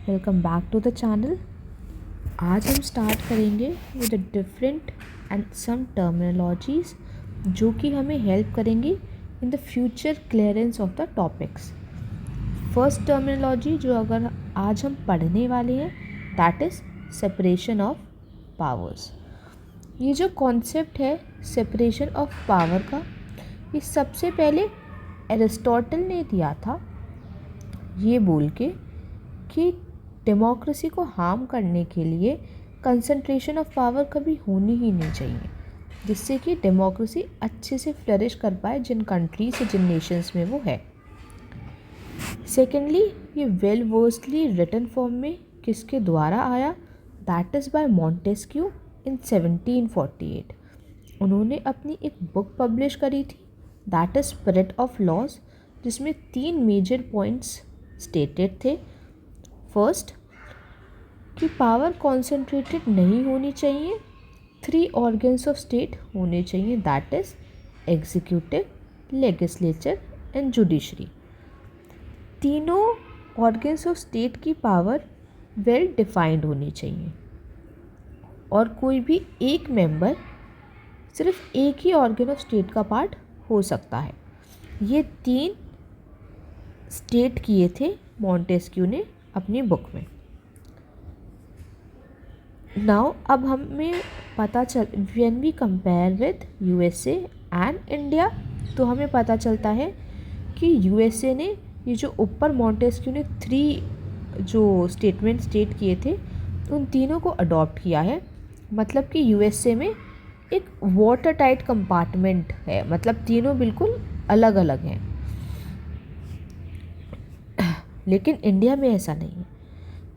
Welcome back to the channel. आज हम start करेंगे with different and some terminologies जो कि हमें हेल्प करेंगी in the future clearance of the topics. First terminology जो अगर आज हम पढ़ने वाले हैं that is separation of powers. ये जो कॉन्सेप्ट है सेपरेशन ऑफ पावर का, ये सबसे पहले एरिस्टोटल ने दिया था, ये बोल के कि डेमोक्रेसी को हार्म करने के लिए कंसंट्रेशन ऑफ पावर कभी होनी ही नहीं चाहिए, जिससे कि डेमोक्रेसी अच्छे से फ्लरिश कर पाए जिन कंट्रीज से जिन नेशंस में वो है। सेकेंडली, ये वेल वर्स्डली रिटन फॉर्म में किसके द्वारा आया, that is by Montesquieu in 1748। उन्होंने अपनी एक बुक पब्लिश करी थी that is spirit of laws, जिसमें 3 मेजर पॉइंट्स स्टेटेड थे। फर्स्ट, कि पावर कॉन्सेंट्रेटेड नहीं होनी चाहिए, 3 ऑर्गन्स ऑफ स्टेट होने चाहिए that is executive, legislature and judiciary. तीनों ऑर्गन्स ऑफ स्टेट की पावर वेल डिफाइंड होनी चाहिए और कोई भी एक मेंबर सिर्फ एक ही ऑर्गन ऑफ स्टेट का पार्ट हो सकता है। ये 3 स्टेट किए थे मॉन्टेस्क्यू ने अपनी बुक में। नाउ अब हमें पता चल when we compare with USA and India, तो हमें पता चलता है कि यूएसए ने ये जो ऊपर मॉन्टेस्क्यू ने 3 जो स्टेटमेंट स्टेट किए थे उन तीनों को अडॉप्ट किया है। मतलब कि यूएसए में एक वाटर टाइट कंपार्टमेंट है, मतलब तीनों बिल्कुल अलग अलग हैं। लेकिन इंडिया में ऐसा नहीं है।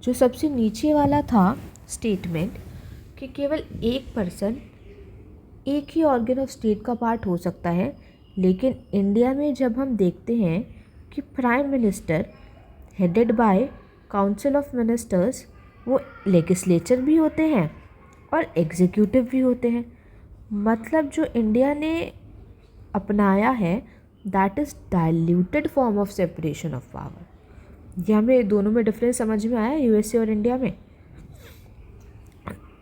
जो सबसे नीचे वाला था स्टेटमेंट कि केवल एक पर्सन एक ही ऑर्गन ऑफ स्टेट का पार्ट हो सकता है, लेकिन इंडिया में जब हम देखते हैं कि prime minister headed by council of ministers, वो लेजिस्लेचर भी होते हैं और एग्जीक्यूटिव भी होते हैं। मतलब जो इंडिया ने अपनाया है that is diluted form of separation of power. ये हमें दोनों में डिफरेंस समझ में आया यूएसए और इंडिया में।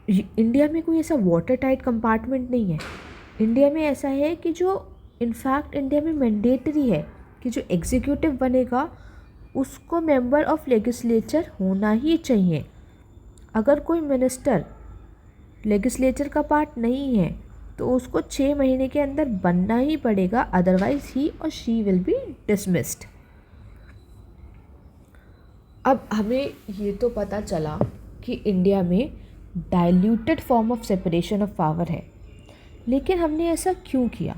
इंडिया में कोई ऐसा वाटर टाइट कंपार्टमेंट नहीं है। इंडिया में ऐसा है कि जो इनफैक्ट इंडिया में मैंडेटरी है कि जो एग्जीक्यूटिव बनेगा उसको मेंबर ऑफ लेजिस्लेचर होना ही चाहिए। अगर कोई मिनिस्टर लेजिस्लेचर का पार्ट नहीं है तो उसको 6 महीने के अंदर बनना ही पड़ेगा, अदरवाइज ही और शी विल बी डिसमिस्ड। अब हमें ये तो पता चला कि इंडिया में diluted form of separation of power है, लेकिन हमने ऐसा क्यों किया?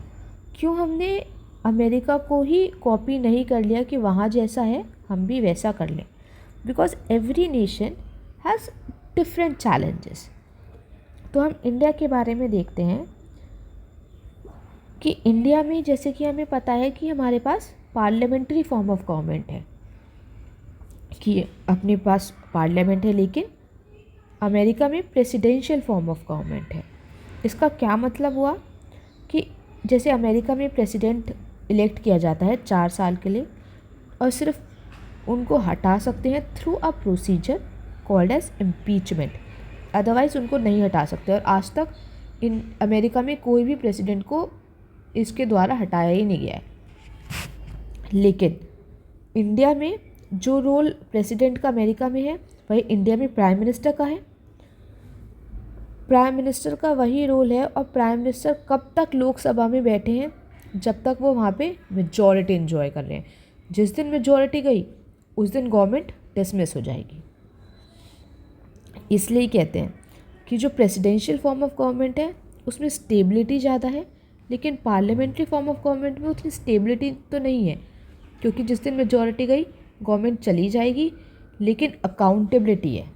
क्यों हमने अमेरिका को ही कॉपी नहीं कर लिया कि वहाँ जैसा है हम भी वैसा कर लें? Because every nation has different challenges. तो हम इंडिया के बारे में देखते हैं कि इंडिया में जैसे कि हमें पता है कि हमारे पास पार्लियामेंट्री फॉर्म ऑफ गवर्नमेंट है, कि अपने पास पार्लियामेंट है, लेकिन अमेरिका में प्रेसिडेंशियल फॉर्म ऑफ गवर्नमेंट है। इसका क्या मतलब हुआ कि जैसे अमेरिका में प्रेसिडेंट इलेक्ट किया जाता है 4 साल के लिए और सिर्फ उनको हटा सकते हैं through a procedure called as impeachment, otherwise उनको नहीं हटा सकते। और आज तक इन अमेरिका में कोई भी प्रेसिडेंट को इसके द्वारा हटाया ही नहीं गया है। लेकिन इंडिया में जो रोल प्रेसिडेंट का अमेरिका में है वही इंडिया में प्राइम मिनिस्टर का है। प्राइम मिनिस्टर का वही रोल है और प्राइम मिनिस्टर कब तक लोकसभा में बैठे हैं, जब तक वो वहाँ पे मेजॉरिटी इन्जॉय कर रहे हैं। जिस दिन मेजॉरिटी गई उस दिन गवर्नमेंट डिसमिस हो जाएगी। इसलिए कहते हैं कि जो प्रेसिडेंशियल फॉर्म ऑफ गवर्नमेंट है उसमें स्टेबिलिटी ज़्यादा है, लेकिन पार्लियामेंट्री फॉर्म ऑफ गवर्नमेंट में उतनी स्टेबिलिटी तो नहीं है, क्योंकि जिस दिन मेजॉरिटी गई गवर्नमेंट चली जाएगी, लेकिन अकाउंटेबिलिटी है।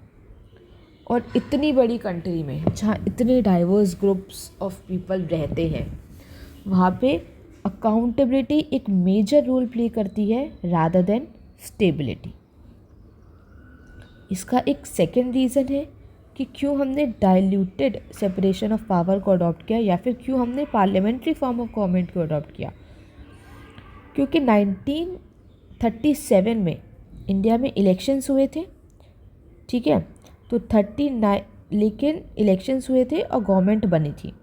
और इतनी बड़ी कंट्री में जहाँ इतने डाइवर्स ग्रुप्स ऑफ पीपल रहते हैं, वहाँ पे अकाउंटेबिलिटी एक मेजर रोल प्ले करती है रादर देन स्टेबिलिटी। इसका एक सेकेंड रीज़न है कि क्यों हमने डाइल्यूटेड सेपरेशन ऑफ पावर को अडॉप्ट किया, या फिर क्यों हमने पार्लियामेंट्री फॉर्म ऑफ गवर्नमेंट को अडॉप्ट किया। क्योंकि 1937 में इंडिया में इलेक्शंस हुए थे ठीक है। तो 39 लेकिन इलेक्शंस हुए थे और गवर्नमेंट बनी थी।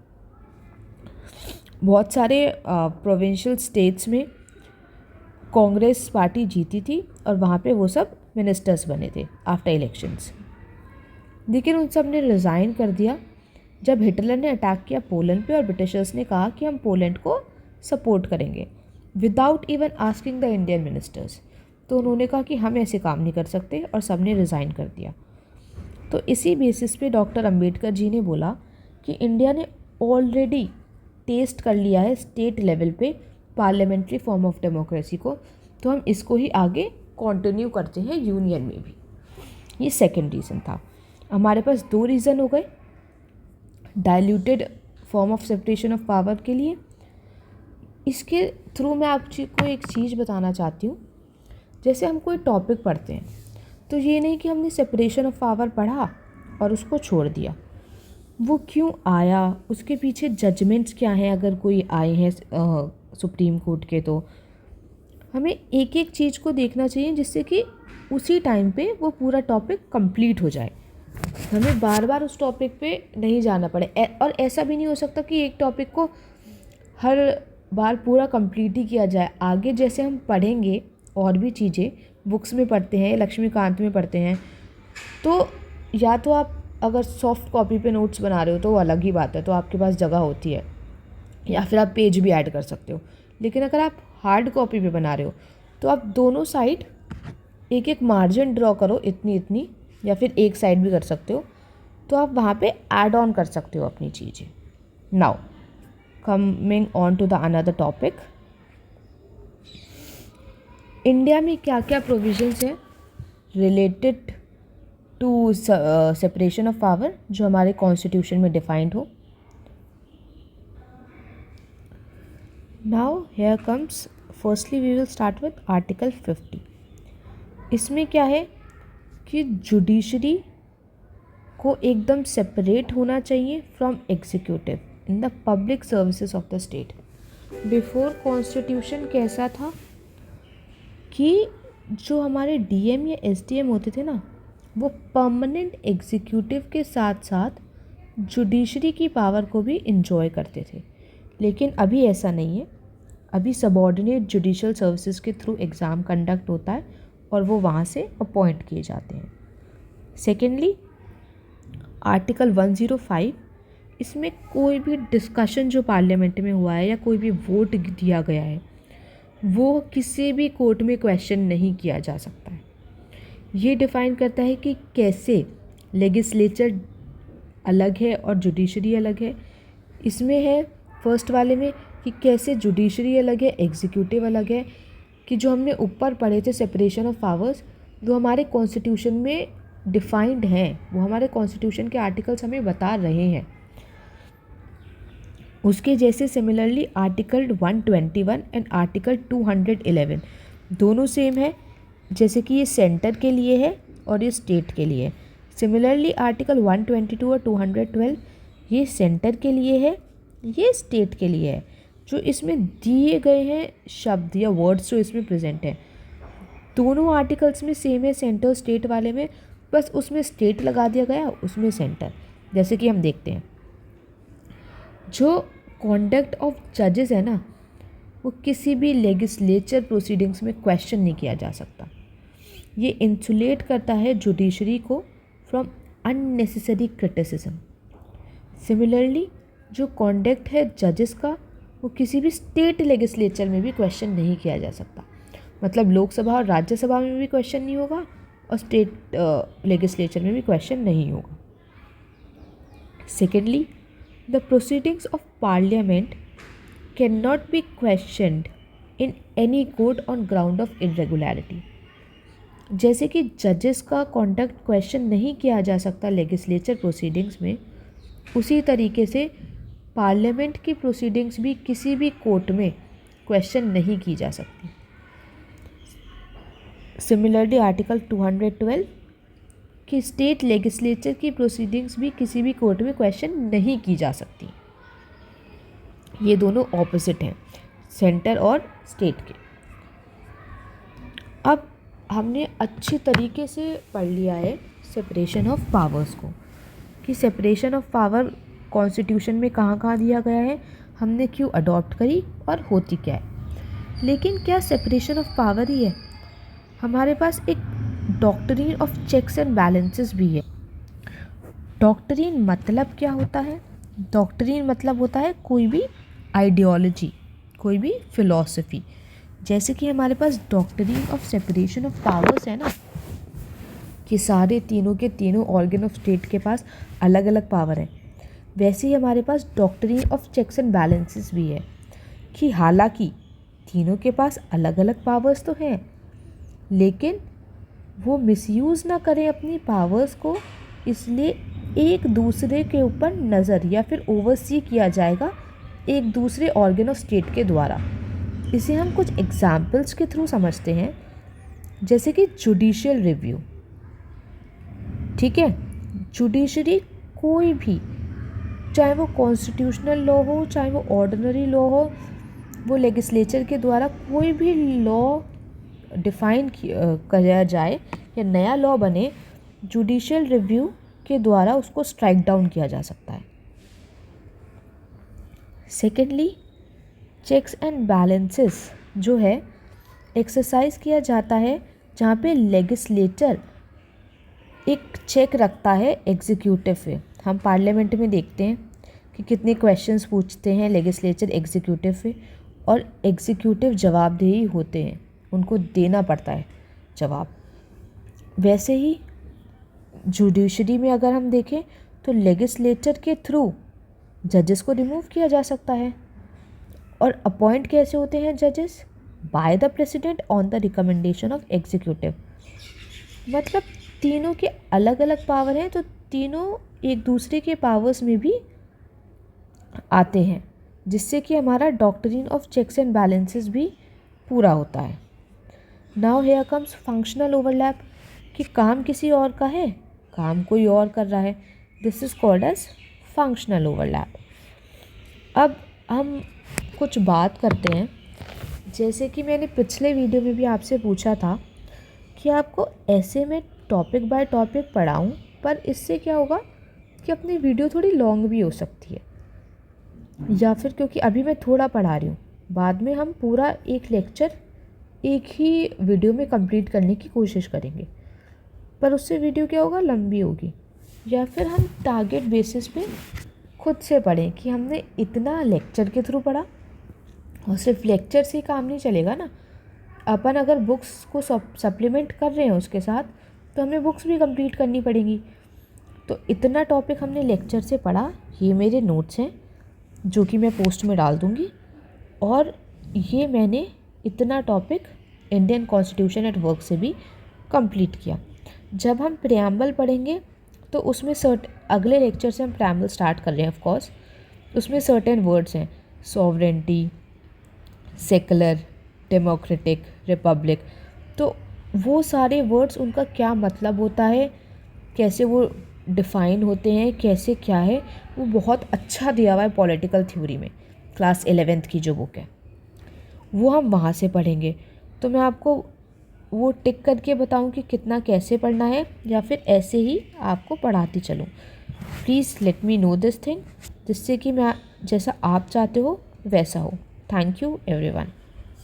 बहुत सारे प्रोविंशियल स्टेट्स में कांग्रेस पार्टी जीती थी और वहाँ पे वो सब मिनिस्टर्स बने थे आफ्टर इलेक्शंस। लेकिन उन सब ने रिज़ाइन कर दिया जब हिटलर ने अटैक किया पोलैंड पे और ब्रिटिशर्स ने कहा कि हम पोलैंड को सपोर्ट करेंगे without even asking the Indian ministers. तो उन्होंने कहा कि हम ऐसे काम नहीं कर सकते और सब ने रिज़ाइन कर दिया। तो इसी बेसिस पे डॉक्टर अंबेडकर जी ने बोला कि इंडिया ने ऑलरेडी टेस्ट कर लिया है स्टेट लेवल पे पार्लियामेंट्री फॉर्म ऑफ डेमोक्रेसी को, तो हम इसको ही आगे कंटिन्यू करते हैं यूनियन में भी। ये सेकंड रीज़न था। हमारे पास 2 रीज़न हो गए diluted form of separation of power के लिए। इसके थ्रू मैं आपको एक चीज़ बताना चाहती हूँ। जैसे हम कोई टॉपिक पढ़ते हैं तो ये नहीं कि हमने सेपरेशन ऑफ पावर पढ़ा और उसको छोड़ दिया। वो क्यों आया, उसके पीछे जजमेंट्स क्या हैं, अगर कोई आए हैं सुप्रीम कोर्ट के, तो हमें एक एक चीज़ को देखना चाहिए जिससे कि उसी टाइम पे वो पूरा टॉपिक कंप्लीट हो जाए। हमें बार बार उस टॉपिक पे नहीं जाना पड़े। और ऐसा भी नहीं हो सकता कि एक टॉपिक को हर बार पूरा कंप्लीट ही किया जाए। आगे जैसे हम पढ़ेंगे और भी चीज़ें बुक्स में पढ़ते हैं, लक्ष्मीकांत में पढ़ते हैं, तो या तो आप अगर सॉफ्ट कॉपी पे नोट्स बना रहे हो तो वो अलग ही बात है, तो आपके पास जगह होती है, या फिर आप पेज भी ऐड कर सकते हो। लेकिन अगर आप हार्ड कॉपी पे बना रहे हो तो आप दोनों साइड एक एक मार्जिन ड्रॉ करो, इतनी इतनी, या फिर एक साइड भी कर सकते हो, तो आप वहाँ पे ऐड ऑन कर सकते हो अपनी चीज़ें। Now coming on to the another topic, India में क्या क्या प्रोविजंस हैं related to separation of power जो हमारे कॉन्स्टिट्यूशन में डिफाइंड हो। Now here comes, firstly we will start with article 50। इसमें क्या है कि जुडिशरी को एकदम सेपरेट होना चाहिए from executive in the public services of the state. Before constitution कैसा था कि जो हमारे डीएम या एसडीएम होते थे ना, वो परमानेंट एग्जीक्यूटिव के साथ साथ जुडिशरी की पावर को भी इंजॉय करते थे। लेकिन अभी ऐसा नहीं है। अभी सबॉर्डिनेट जुडिशल सर्विसेज के थ्रू एग्ज़ाम कंडक्ट होता है और वो वहाँ से अपॉइंट किए जाते हैं। सेकेंडली आर्टिकल 105, इसमें कोई भी डिस्कशन जो पार्लियामेंट में हुआ है या कोई भी वोट दिया गया है वो किसी भी कोर्ट में क्वेश्चन नहीं किया जा सकता है। ये डिफ़ाइन करता है कि कैसे लेजिस्लेचर अलग है और जुडिशरी अलग है। इसमें है फर्स्ट वाले में कि कैसे जुडिशरी अलग है, एग्जीक्यूटिव अलग है, कि जो हमने ऊपर पढ़े थे सेपरेशन ऑफ पावर्स जो हमारे कॉन्स्टिट्यूशन में डिफाइंड हैं, वो हमारे कॉन्स्टिट्यूशन के आर्टिकल्स हमें बता रहे हैं। उसके जैसे सिमिलरली आर्टिकल 121 एंड आर्टिकल 211 दोनों सेम है, जैसे कि ये सेंटर के लिए है और ये स्टेट के लिए है। सिमिलरली आर्टिकल 122 और 212 ये सेंटर के लिए है, ये स्टेट के लिए है। जो इसमें दिए गए हैं शब्द या वर्ड्स जो इसमें प्रेजेंट हैं दोनों आर्टिकल्स में सेम है, सेंटर स्टेट वाले में, बस उसमें स्टेट लगा दिया गया, उसमें सेंटर। जैसे कि हम देखते हैं जो कॉन्डक्ट ऑफ जजेस है ना, वो किसी भी लेजिस्लेचर प्रोसीडिंग्स में क्वेश्चन नहीं किया जा सकता। ये इंसुलेट करता है जुडिशरी को फ्रॉम अननेसेसरी क्रिटिसिज्म। सिमिलरली जो कॉन्डक्ट है जजेस का वो किसी भी स्टेट लेजिस्लेचर में भी क्वेश्चन नहीं किया जा सकता। मतलब लोकसभा और राज्यसभा में भी क्वेश्चन नहीं होगा और स्टेट लेजिस्लेचर में भी क्वेश्चन नहीं होगा। Secondly the proceedings of parliament cannot be questioned in any court on ground of irregularity। जैसे कि जजेस का कॉन्डक्ट क्वेश्चन नहीं किया जा सकता लेजिस्लेचर प्रोसीडिंग्स में, उसी तरीके से पार्लियामेंट की प्रोसीडिंग्स भी किसी भी कोर्ट में क्वेश्चन नहीं की जा सकती। सिमिलरली आर्टिकल 212 कि स्टेट लेजिस्लेचर की प्रोसीडिंग्स भी किसी भी कोर्ट में क्वेश्चन नहीं की जा सकती। ये दोनों ऑपोजिट हैं, सेंटर और स्टेट के। अब हमने अच्छी तरीके से पढ़ लिया है सेपरेशन ऑफ पावर्स को, कि सेपरेशन ऑफ पावर कॉन्स्टिट्यूशन में कहाँ कहाँ दिया गया है, हमने क्यों अडॉप्ट करी और होती क्या है। लेकिन क्या सेपरेशन ऑफ पावर ही है, हमारे पास एक doctrine of checks and balances भी है। डॉक्ट्रिन मतलब क्या होता है? डॉक्ट्रिन मतलब होता है कोई भी आइडियोलॉजी, कोई भी फिलॉसफी। जैसे कि हमारे पास doctrine of separation of powers है ना, कि सारे तीनों के तीनों ऑर्गन ऑफ स्टेट के पास अलग अलग पावर है, वैसे ही हमारे पास doctrine of checks and balances भी है, कि हालांकि तीनों के पास अलग अलग पावर्स तो हैं, लेकिन वो मिसयूज़ ना करें अपनी पावर्स को, इसलिए एक दूसरे के ऊपर नज़र या फिर ओवरसी किया जाएगा एक दूसरे ऑर्गन ऑफ स्टेट के द्वारा। इसे हम कुछ एग्जाम्पल्स के थ्रू समझते हैं, जैसे कि जुडिशियल रिव्यू। ठीक है, जुडिशरी कोई भी, चाहे वो कॉन्स्टिट्यूशनल लॉ हो, चाहे वो ऑर्डिनरी लॉ हो, वो लेजिस्लेचर के द्वारा कोई भी लॉ डिफ़ाइन किया जाए या नया लॉ बने, जुडिशियल रिव्यू के द्वारा उसको स्ट्राइक डाउन किया जा सकता है। सेकेंडली, चेक्स एंड बैलेंसेस जो है एक्सरसाइज किया जाता है, जहाँ पे लेजिस्लेटर एक चेक रखता है एग्जीक्यूटिव पे। हम पार्लियामेंट में देखते हैं कि कितने क्वेश्चंस पूछते हैं लेजिस्लेचर एग्जीक्यूटिव पे, और एग्जीक्यूटिव जवाबदेही होते हैं, उनको देना पड़ता है जवाब। वैसे ही जुडिशरी में अगर हम देखें तो लेजिस्लेचर के थ्रू जजेस को रिमूव किया जा सकता है। और अपॉइंट कैसे होते हैं जजेस? By the president on the recommendation of executive. मतलब तीनों के अलग अलग पावर हैं, तो तीनों एक दूसरे के पावर्स में भी आते हैं, जिससे कि हमारा doctrine of checks and balances भी पूरा होता है। Now here comes functional overlap, कि काम किसी और का है, काम कोई और कर रहा है, this is called as functional overlap. अब हम कुछ बात करते हैं, जैसे कि मैंने पिछले वीडियो में भी आपसे पूछा था कि आपको ऐसे में टॉपिक बाय टॉपिक पढ़ाऊँ, पर इससे क्या होगा कि अपनी वीडियो थोड़ी लॉन्ग भी हो सकती है, या फिर क्योंकि अभी मैं थोड़ा पढ़ा रही हूँ, बाद में हम पूरा एक लेक्चर एक ही वीडियो में कंप्लीट करने की कोशिश करेंगे, पर उससे वीडियो क्या होगा, लंबी होगी। या फिर हम टारगेट बेसिस पे खुद से पढ़ें कि हमने इतना लेक्चर के थ्रू पढ़ा, और सिर्फ लेक्चर से काम नहीं चलेगा ना, अपन अगर बुक्स को सप्लीमेंट कर रहे हैं उसके साथ, तो हमें बुक्स भी कंप्लीट करनी पड़ेंगी। तो इतना टॉपिक हमने लेक्चर से पढ़ा, ये मेरे नोट्स हैं जो कि मैं पोस्ट में डाल दूँगी, और ये मैंने इतना topic Indian constitution at work से भी कंप्लीट किया। जब हम प्रेम्बल पढ़ेंगे तो उसमें अगले लेक्चर से हम प्रेम्बल स्टार्ट कर रहे हैं, ऑफ कोर्स उसमें सर्टेन वर्ड्स हैं, सॉवरेंटी, सेकुलर, डेमोक्रेटिक, रिपब्लिक, तो वो सारे वर्ड्स उनका क्या मतलब होता है, कैसे वो डिफ़ाइन होते हैं, कैसे क्या है, वो बहुत अच्छा दिया हुआ है पॉलिटिकल थ्योरी में, क्लास 11th की जो बुक है, वो हम वहाँ से पढ़ेंगे। तो मैं आपको वो टिक करके बताऊँ कि कितना कैसे पढ़ना है, या फिर ऐसे ही आपको पढ़ाती चलूँ। Please let me know this thing, जिससे कि मैं जैसा आप चाहते हो वैसा हो। Thank you everyone.